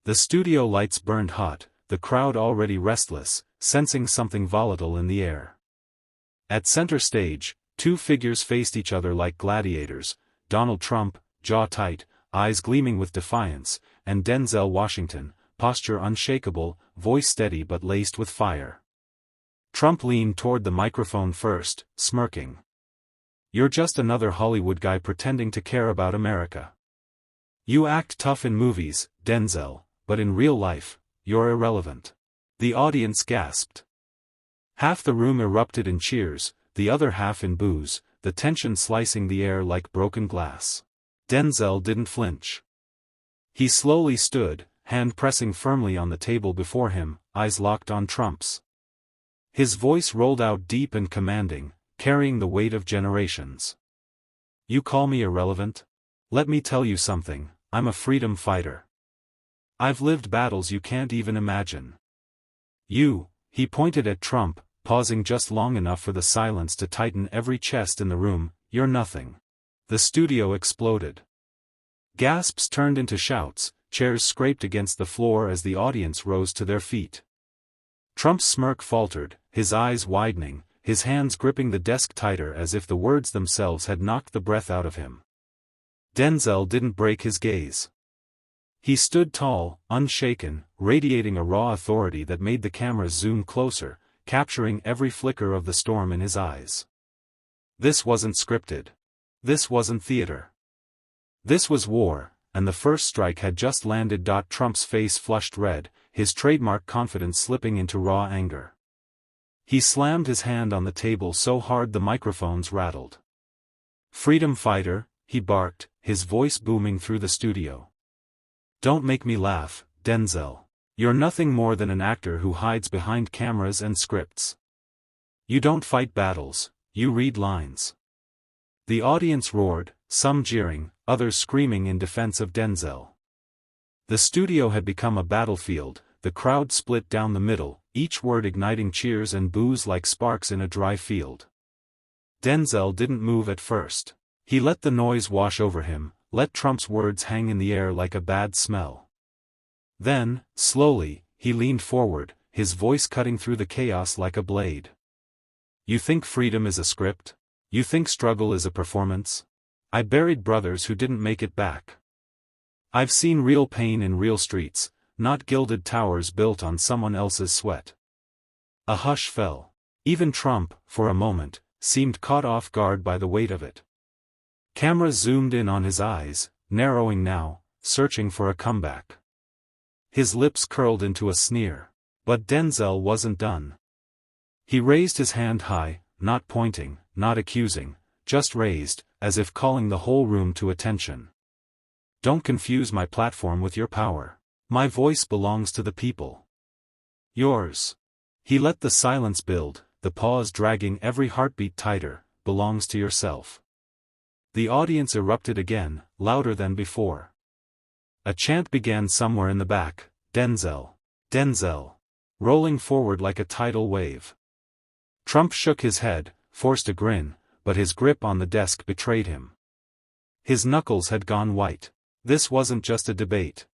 The studio lights burned hot, the crowd already restless, sensing something volatile in the air. At center stage, two figures faced each other like gladiators, Donald Trump, jaw tight, eyes gleaming with defiance, and Denzel Washington, posture unshakable, voice steady but laced with fire. Trump leaned toward the microphone first, smirking. "You're just another Hollywood guy pretending to care about America. You act tough in movies, Denzel, but in real life, you're irrelevant." The audience gasped. Half the room erupted in cheers, the other half in boos, the tension slicing the air like broken glass. Denzel didn't flinch. He slowly stood, hand pressing firmly on the table before him, eyes locked on Trump's. His voice rolled out deep and commanding, carrying the weight of generations. "You call me irrelevant? Let me tell you something, I'm a freedom fighter. I've lived battles you can't even imagine. He pointed at Trump, pausing just long enough for the silence to tighten every chest in the room, "You're nothing." The studio exploded. Gasps turned into shouts, chairs scraped against the floor as the audience rose to their feet. Trump's smirk faltered, his eyes widening, his hands gripping the desk tighter as if the words themselves had knocked the breath out of him. Denzel didn't break his gaze. He stood tall, unshaken, radiating a raw authority that made the cameras zoom closer, capturing every flicker of the storm in his eyes. This wasn't scripted. This wasn't theater. This was war, and the first strike had just landed. Trump's face flushed red, his trademark confidence slipping into raw anger. He slammed his hand on the table so hard the microphones rattled. "Freedom fighter," he barked, his voice booming through the studio. "Don't make me laugh, Denzel. You're nothing more than an actor who hides behind cameras and scripts. You don't fight battles, you read lines." The audience roared, some jeering, others screaming in defense of Denzel. The studio had become a battlefield, the crowd split down the middle, each word igniting cheers and boos like sparks in a dry field. Denzel didn't move at first. He let the noise wash over him, let Trump's words hang in the air like a bad smell. Then, slowly, he leaned forward, his voice cutting through the chaos like a blade. "You think freedom is a script? You think struggle is a performance? I buried brothers who didn't make it back. I've seen real pain in real streets, not gilded towers built on someone else's sweat." A hush fell. Even Trump, for a moment, seemed caught off guard by the weight of it. Cameras zoomed in on his eyes, narrowing now, searching for a comeback. His lips curled into a sneer. But Denzel wasn't done. He raised his hand high, not pointing, not accusing, just raised, as if calling the whole room to attention. "Don't confuse my platform with your power. My voice belongs to the people. Yours." He let the silence build, the pause dragging every heartbeat tighter, "belongs to yourself." The audience erupted again, louder than before. A chant began somewhere in the back, "Denzel! Denzel!" rolling forward like a tidal wave. Trump shook his head, forced a grin, but his grip on the desk betrayed him. His knuckles had gone white. This wasn't just a debate.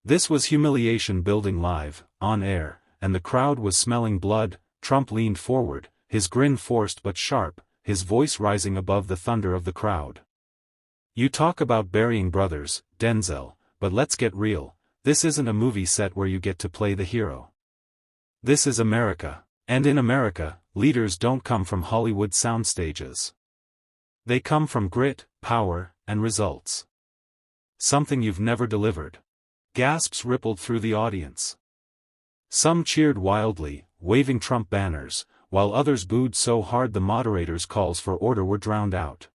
This was humiliation building live, on air, and the crowd was smelling blood. Trump leaned forward, his grin forced but sharp, his voice rising above the thunder of the crowd. "You talk about burying brothers, Denzel, but let's get real, this isn't a movie set where you get to play the hero. This is America, and in America, leaders don't come from Hollywood soundstages. They come from grit, power, and results. Something you've never delivered." Gasps rippled through the audience. Some cheered wildly, waving Trump banners, while others booed so hard the moderator's calls for order were drowned out.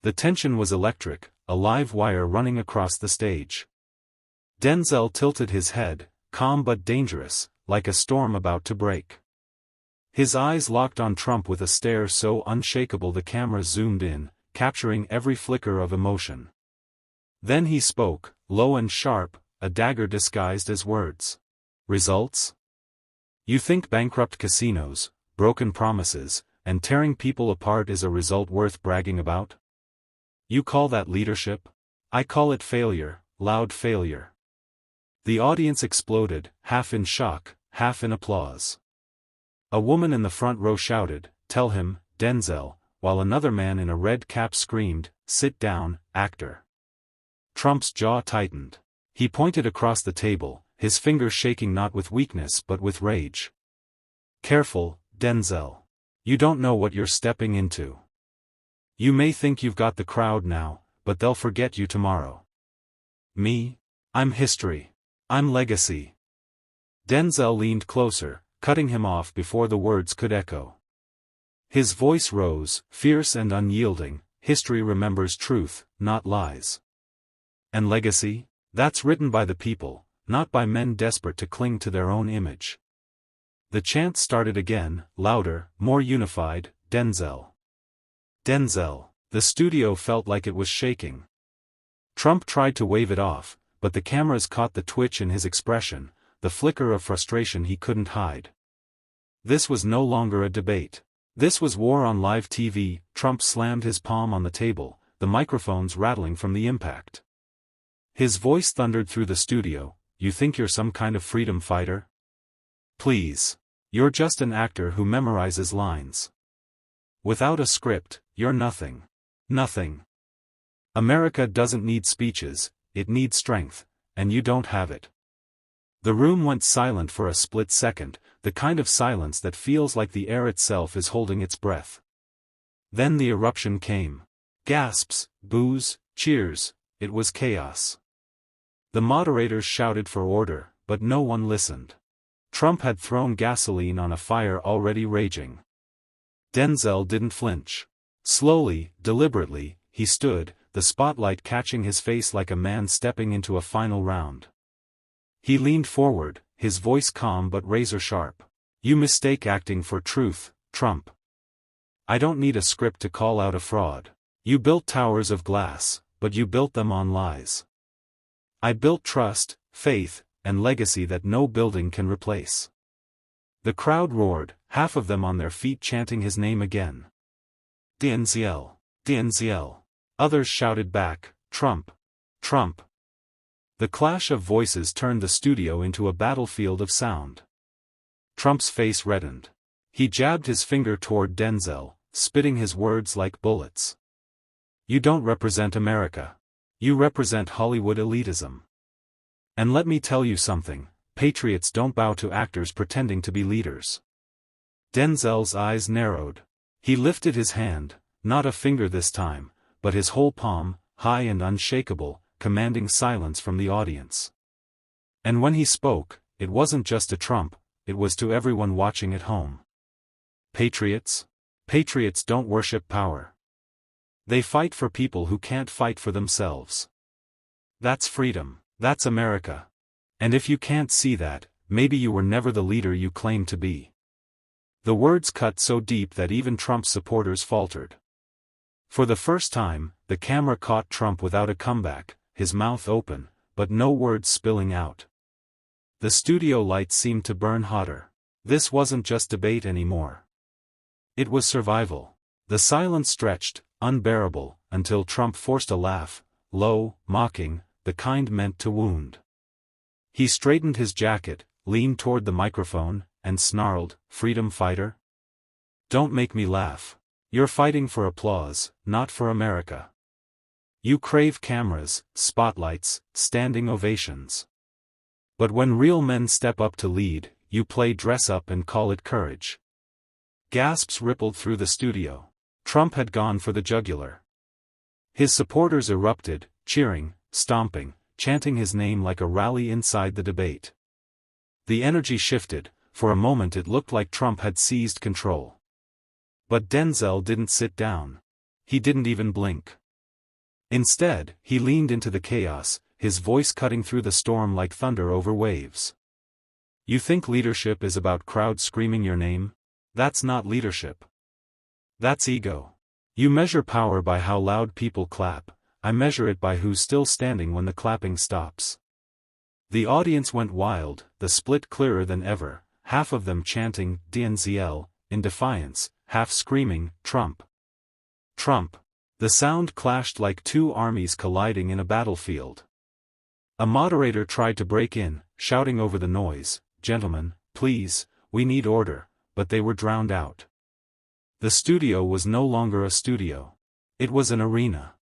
The tension was electric, a live wire running across the stage. Denzel tilted his head, calm but dangerous, like a storm about to break. His eyes locked on Trump with a stare so unshakable the cameras zoomed in, capturing every flicker of emotion. Then he spoke, low and sharp, a dagger disguised as words. "Results? You think bankrupt casinos, broken promises, and tearing people apart is a result worth bragging about? You call that leadership? I call it failure, loud failure." The audience exploded, half in shock, half in applause. A woman in the front row shouted, "Tell him, Denzel," while another man in a red cap screamed, "Sit down, actor." Trump's jaw tightened. He pointed across the table, his fingers shaking not with weakness but with rage. "Careful, Denzel. You don't know what you're stepping into. You may think you've got the crowd now, but they'll forget you tomorrow. Me? I'm history. I'm legacy." Denzel leaned closer, cutting him off before the words could echo. His voice rose, fierce and unyielding. "History remembers truth, not lies. And legacy? That's written by the people, not by men desperate to cling to their own image." The chant started again, louder, more unified, "Denzel. Denzel." The studio felt like it was shaking. Trump tried to wave it off, but the cameras caught the twitch in his expression, the flicker of frustration he couldn't hide. This was no longer a debate. This was war on live TV. Trump slammed his palm on the table, the microphones rattling from the impact. His voice thundered through the studio, "You think you're some kind of freedom fighter? Please. You're just an actor who memorizes lines. Without a script, you're nothing. Nothing. America doesn't need speeches, it needs strength, and you don't have it." The room went silent for a split second, the kind of silence that feels like the air itself is holding its breath. Then the eruption came. Gasps, boos, cheers, it was chaos. The moderators shouted for order, but no one listened. Trump had thrown gasoline on a fire already raging. Denzel didn't flinch. Slowly, deliberately, he stood, the spotlight catching his face like a man stepping into a final round. He leaned forward, his voice calm but razor-sharp. "You mistake acting for truth, Trump. I don't need a script to call out a fraud. You built towers of glass, but you built them on lies. I built trust, faith, and legacy that no building can replace." The crowd roared, half of them on their feet chanting his name again. "Denzel, Denzel." Others shouted back, "Trump, Trump." The clash of voices turned the studio into a battlefield of sound. Trump's face reddened. He jabbed his finger toward Denzel, spitting his words like bullets. "You don't represent America. You represent Hollywood elitism. And let me tell you something, patriots don't bow to actors pretending to be leaders." Denzel's eyes narrowed. He lifted his hand, not a finger this time, but his whole palm, high and unshakable, commanding silence from the audience. And when he spoke, it wasn't just to Trump, it was to everyone watching at home. Patriots? Patriots don't worship power. They fight for people who can't fight for themselves. That's freedom, that's America. And if you can't see that, maybe you were never the leader you claim to be. The words cut so deep that even Trump's supporters faltered. For the first time, the camera caught Trump without a comeback, his mouth open, but no words spilling out. The studio lights seemed to burn hotter. This wasn't just debate anymore. It was survival. The silence stretched, unbearable, until Trump forced a laugh, low, mocking, the kind meant to wound. He straightened his jacket, leaned toward the microphone, and snarled, "Freedom fighter? Don't make me laugh. You're fighting for applause, not for America. You crave cameras, spotlights, standing ovations. But when real men step up to lead, you play dress up and call it courage." Gasps rippled through the studio. Trump had gone for the jugular. His supporters erupted, cheering, stomping, chanting his name like a rally inside the debate. The energy shifted. For a moment it looked like Trump had seized control. But Denzel didn't sit down. He didn't even blink. Instead, he leaned into the chaos, his voice cutting through the storm like thunder over waves. "You think leadership is about crowds screaming your name? That's not leadership. That's ego. You measure power by how loud people clap, I measure it by who's still standing when the clapping stops." The audience went wild, the split clearer than ever, half of them chanting, "Denzel," in defiance, half screaming, "Trump. Trump." The sound clashed like two armies colliding in a battlefield. A moderator tried to break in, shouting over the noise, "Gentlemen, please, we need order," but they were drowned out. The studio was no longer a studio. It was an arena.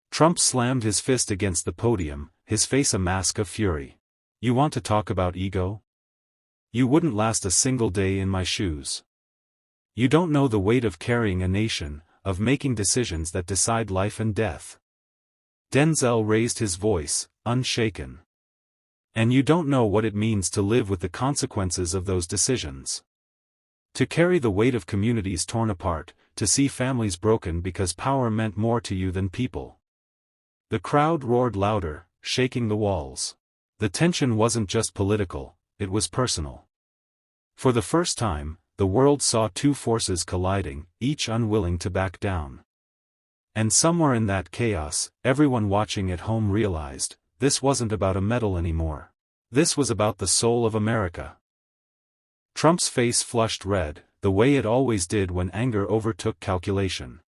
Trump slammed his fist against the podium, his face a mask of fury. "You want to talk about ego? You wouldn't last a single day in my shoes. You don't know the weight of carrying a nation, of making decisions that decide life and death." Denzel raised his voice, unshaken. "And you don't know what it means to live with the consequences of those decisions. To carry the weight of communities torn apart, to see families broken because power meant more to you than people." The crowd roared louder, shaking the walls. The tension wasn't just political, it was personal. For the first time, the world saw two forces colliding, each unwilling to back down. And somewhere in that chaos, everyone watching at home realized, this wasn't about a medal anymore. This was about the soul of America. Trump's face flushed red, the way it always did when anger overtook calculation.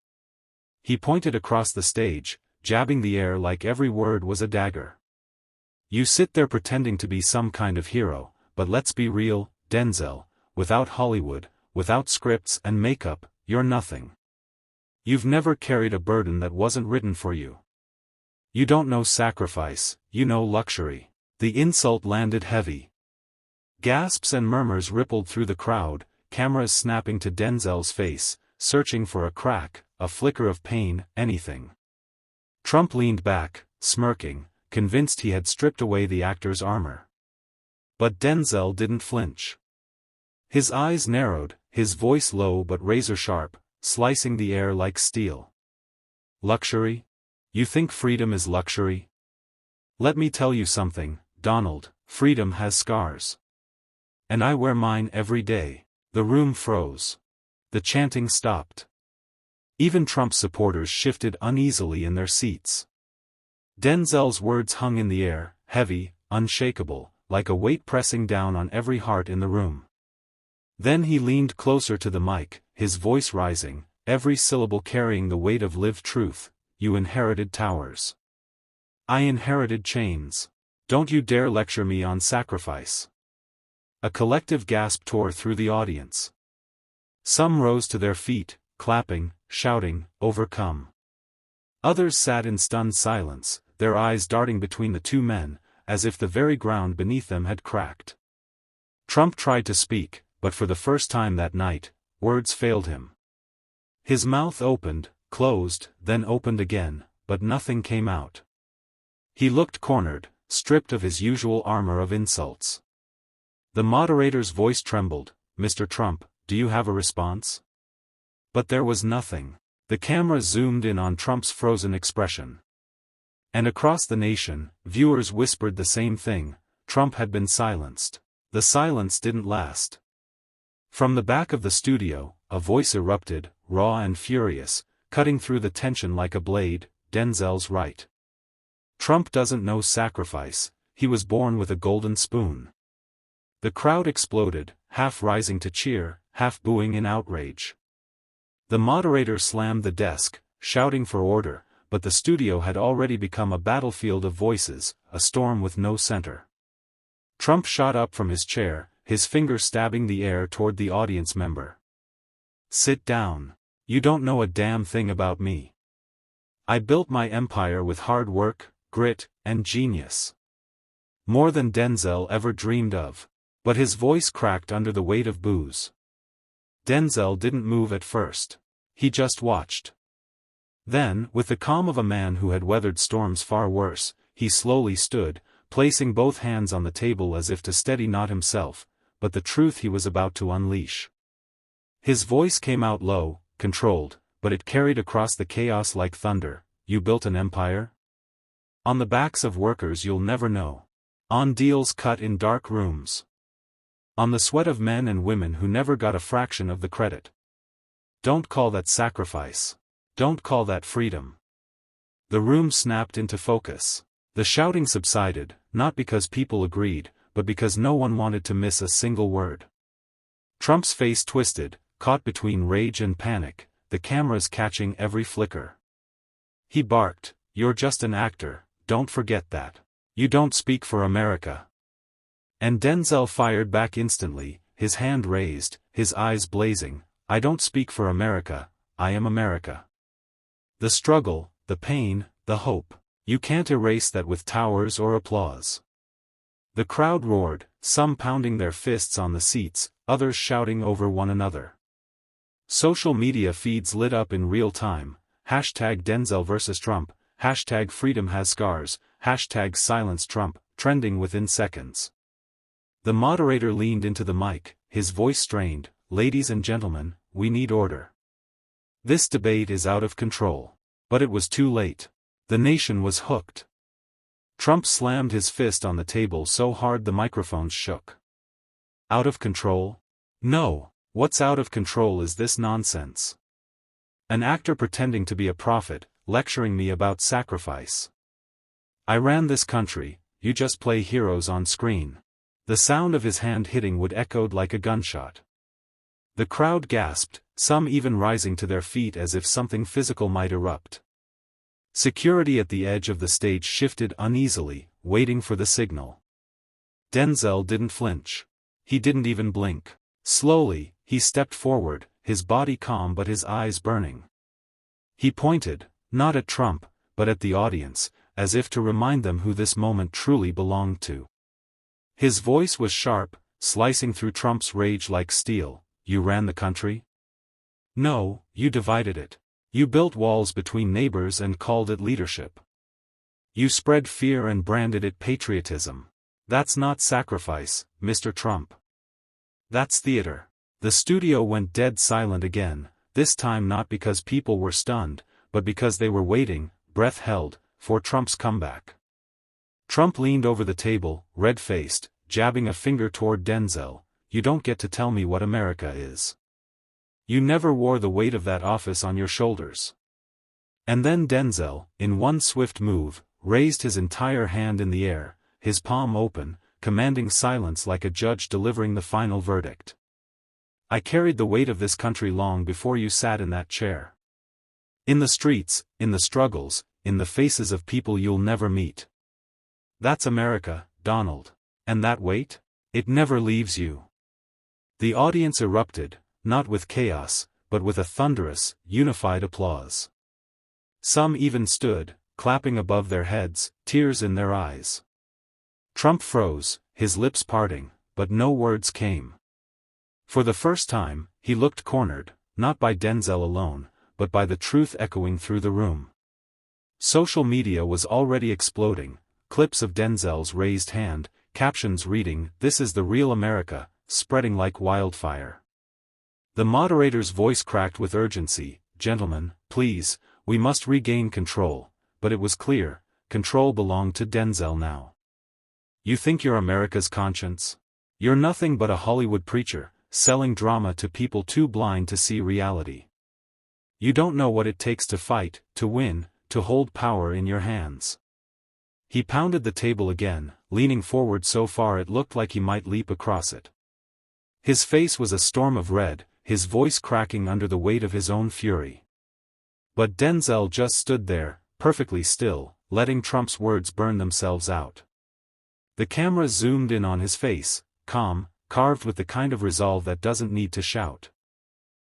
He pointed across the stage, jabbing the air like every word was a dagger. "You sit there pretending to be some kind of hero, but let's be real, Denzel, without Hollywood, without scripts and makeup, you're nothing. You've never carried a burden that wasn't written for you. You don't know sacrifice, you know luxury." The insult landed heavy. Gasps and murmurs rippled through the crowd, cameras snapping to Denzel's face, searching for a crack, a flicker of pain, anything. Trump leaned back, smirking, convinced he had stripped away the actor's armor. But Denzel didn't flinch. His eyes narrowed, his voice low but razor-sharp, slicing the air like steel. "Luxury? You think freedom is luxury? Let me tell you something, Donald, freedom has scars. And I wear mine every day." The room froze. The chanting stopped. Even Trump's supporters shifted uneasily in their seats. Denzel's words hung in the air, heavy, unshakable, like a weight pressing down on every heart in the room. Then he leaned closer to the mic, his voice rising, every syllable carrying the weight of lived truth. "You inherited towers. I inherited chains. Don't you dare lecture me on sacrifice." A collective gasp tore through the audience. Some rose to their feet, clapping, shouting, overcome. Others sat in stunned silence, their eyes darting between the two men, as if the very ground beneath them had cracked. Trump tried to speak, but for the first time that night, words failed him. His mouth opened, closed, then opened again, but nothing came out. He looked cornered, stripped of his usual armor of insults. The moderator's voice trembled, "Mr. Trump, do you have a response?" But there was nothing. The camera zoomed in on Trump's frozen expression. And across the nation, viewers whispered the same thing: Trump had been silenced. The silence didn't last. From the back of the studio, a voice erupted, raw and furious, cutting through the tension like a blade. "Denzel's right. Trump doesn't know sacrifice, he was born with a golden spoon." The crowd exploded, half rising to cheer, half booing in outrage. The moderator slammed the desk, shouting for order, but the studio had already become a battlefield of voices, a storm with no center. Trump shot up from his chair, his finger stabbing the air toward the audience member. "Sit down. You don't know a damn thing about me. I built my empire with hard work, grit, and genius. More than Denzel ever dreamed of." But his voice cracked under the weight of boos. Denzel didn't move at first. He just watched. Then, with the calm of a man who had weathered storms far worse, he slowly stood, placing both hands on the table as if to steady not himself, but the truth he was about to unleash. His voice came out low, controlled, but it carried across the chaos like thunder. "You built an empire? On the backs of workers you'll never know. On deals cut in dark rooms. On the sweat of men and women who never got a fraction of the credit. Don't call that sacrifice. Don't call that freedom." The room snapped into focus. The shouting subsided, not because people agreed, but because no one wanted to miss a single word. Trump's face twisted, caught between rage and panic, the cameras catching every flicker. He barked, "You're just an actor, don't forget that. You don't speak for America. And Denzel fired back instantly, his hand raised, his eyes blazing. I don't speak for America, I am America. The struggle, the pain, the hope. You can't erase that with towers or applause. The crowd roared, some pounding their fists on the seats, others shouting over one another. Social media feeds lit up in real time. Hashtag Denzel vs. Trump, hashtag Freedom has scars, hashtag Silence Trump, trending within seconds. The moderator leaned into the mic, his voice strained. Ladies and gentlemen, we need order. This debate is out of control. But it was too late. The nation was hooked. Trump slammed his fist on the table so hard the microphones shook. Out of control? No, what's out of control is this nonsense. An actor pretending to be a prophet, lecturing me about sacrifice. I ran this country, you just play heroes on screen. The sound of his hand hitting wood echoed like a gunshot. The crowd gasped, some even rising to their feet as if something physical might erupt. Security at the edge of the stage shifted uneasily, waiting for the signal. Denzel didn't flinch. He didn't even blink. Slowly, he stepped forward, his body calm but his eyes burning. He pointed, not at Trump, but at the audience, as if to remind them who this moment truly belonged to. His voice was sharp, slicing through Trump's rage like steel. You ran the country? No, you divided it. You built walls between neighbors and called it leadership. You spread fear and branded it patriotism. That's not sacrifice, Mr. Trump. That's theater. The studio went dead silent again, this time not because people were stunned, but because they were waiting, breath held, for Trump's comeback. Trump leaned over the table, red-faced, jabbing a finger toward Denzel. You don't get to tell me what America is. You never wore the weight of that office on your shoulders. And then Denzel, in one swift move, raised his entire hand in the air, his palm open, commanding silence like a judge delivering the final verdict. I carried the weight of this country long before you sat in that chair. In the streets, in the struggles, in the faces of people you'll never meet. That's America, Donald. And that weight? It never leaves you. The audience erupted, not with chaos, but with a thunderous, unified applause. Some even stood, clapping above their heads, tears in their eyes. Trump froze, his lips parting, but no words came. For the first time, he looked cornered, not by Denzel alone, but by the truth echoing through the room. Social media was already exploding, clips of Denzel's raised hand, captions reading, "This is the real America," spreading like wildfire. The moderator's voice cracked with urgency, "Gentlemen, please, we must regain control," but it was clear, control belonged to Denzel now. You think you're America's conscience? You're nothing but a Hollywood preacher, selling drama to people too blind to see reality. You don't know what it takes to fight, to win, to hold power in your hands. He pounded the table again, leaning forward so far it looked like he might leap across it. His face was a storm of red, his voice cracking under the weight of his own fury. But Denzel just stood there, perfectly still, letting Trump's words burn themselves out. The camera zoomed in on his face, calm, carved with the kind of resolve that doesn't need to shout.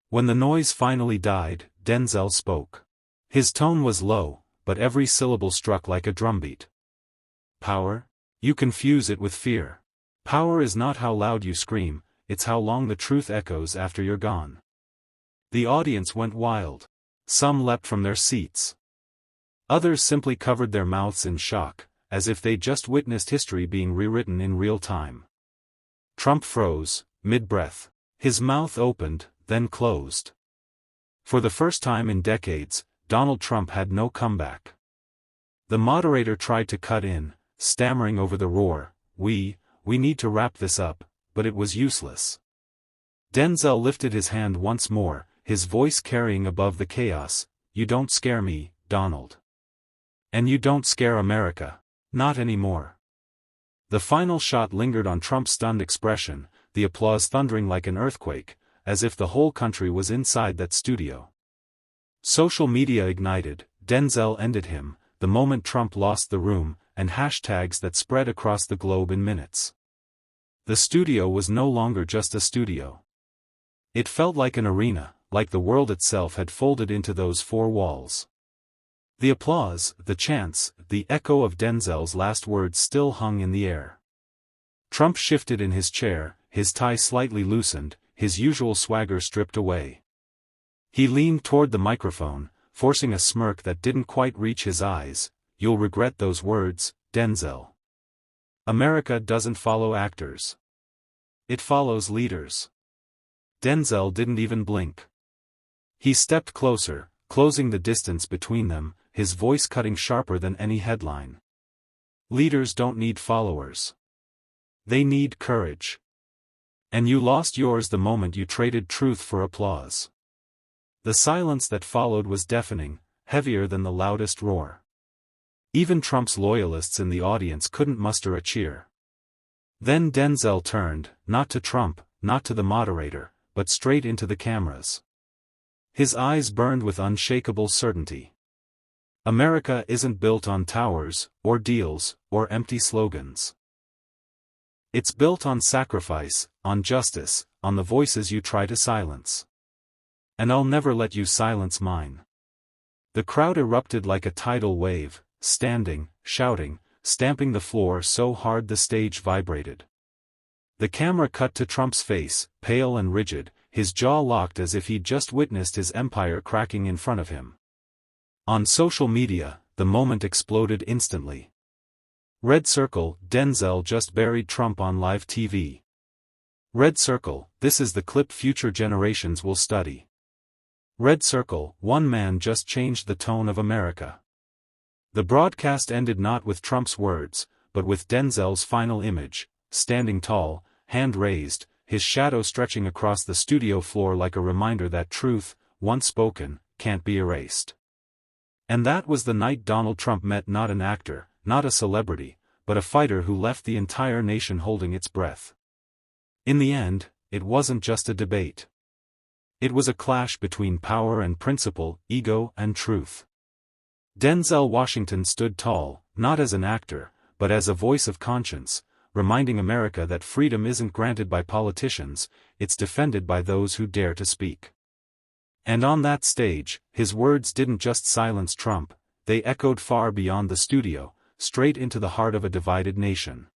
When the noise finally died, Denzel spoke. His tone was low, but every syllable struck like a drumbeat. Power? You confuse it with fear. Power is not how loud you scream, it's how long the truth echoes after you're gone. The audience went wild. Some leapt from their seats. Others simply covered their mouths in shock, as if they'd just witnessed history being rewritten in real time. Trump froze, mid-breath. His mouth opened, then closed. For the first time in decades, Donald Trump had no comeback. The moderator tried to cut in, stammering over the roar, we need to wrap this up, but it was useless. Denzel lifted his hand once more, his voice carrying above the chaos, "You don't scare me, Donald. And you don't scare America. Not anymore." The final shot lingered on Trump's stunned expression, the applause thundering like an earthquake, as if the whole country was inside that studio. Social media ignited, Denzel ended him, the moment Trump lost the room, and hashtags that spread across the globe in minutes. The studio was no longer just a studio. It felt like an arena, like the world itself had folded into those four walls. The applause, the chants, the echo of Denzel's last words still hung in the air. Trump shifted in his chair, his tie slightly loosened, his usual swagger stripped away. He leaned toward the microphone, forcing a smirk that didn't quite reach his eyes. "You'll regret those words, Denzel. America doesn't follow actors. It follows leaders." Denzel didn't even blink. He stepped closer, closing the distance between them, his voice cutting sharper than any headline. "Leaders don't need followers. They need courage. And you lost yours the moment you traded truth for applause." The silence that followed was deafening, heavier than the loudest roar. Even Trump's loyalists in the audience couldn't muster a cheer. Then Denzel turned, not to Trump, not to the moderator, but straight into the cameras. His eyes burned with unshakable certainty. America isn't built on towers, or deals, or empty slogans. It's built on sacrifice, on justice, on the voices you try to silence. And I'll never let you silence mine. The crowd erupted like a tidal wave, standing, shouting, stamping the floor so hard the stage vibrated. The camera cut to Trump's face, pale and rigid, his jaw locked as if he'd just witnessed his empire cracking in front of him. On social media, the moment exploded instantly. Red circle, Denzel just buried Trump on live TV. Red circle, this is the clip future generations will study. Red circle, one man just changed the tone of America. The broadcast ended not with Trump's words, but with Denzel's final image, standing tall, hand raised, his shadow stretching across the studio floor like a reminder that truth, once spoken, can't be erased. And that was the night Donald Trump met not an actor, not a celebrity, but a fighter who left the entire nation holding its breath. In the end, it wasn't just a debate. It was a clash between power and principle, ego and truth. Denzel Washington stood tall, not as an actor, but as a voice of conscience, reminding America that freedom isn't granted by politicians, it's defended by those who dare to speak. And on that stage, his words didn't just silence Trump, they echoed far beyond the studio, straight into the heart of a divided nation.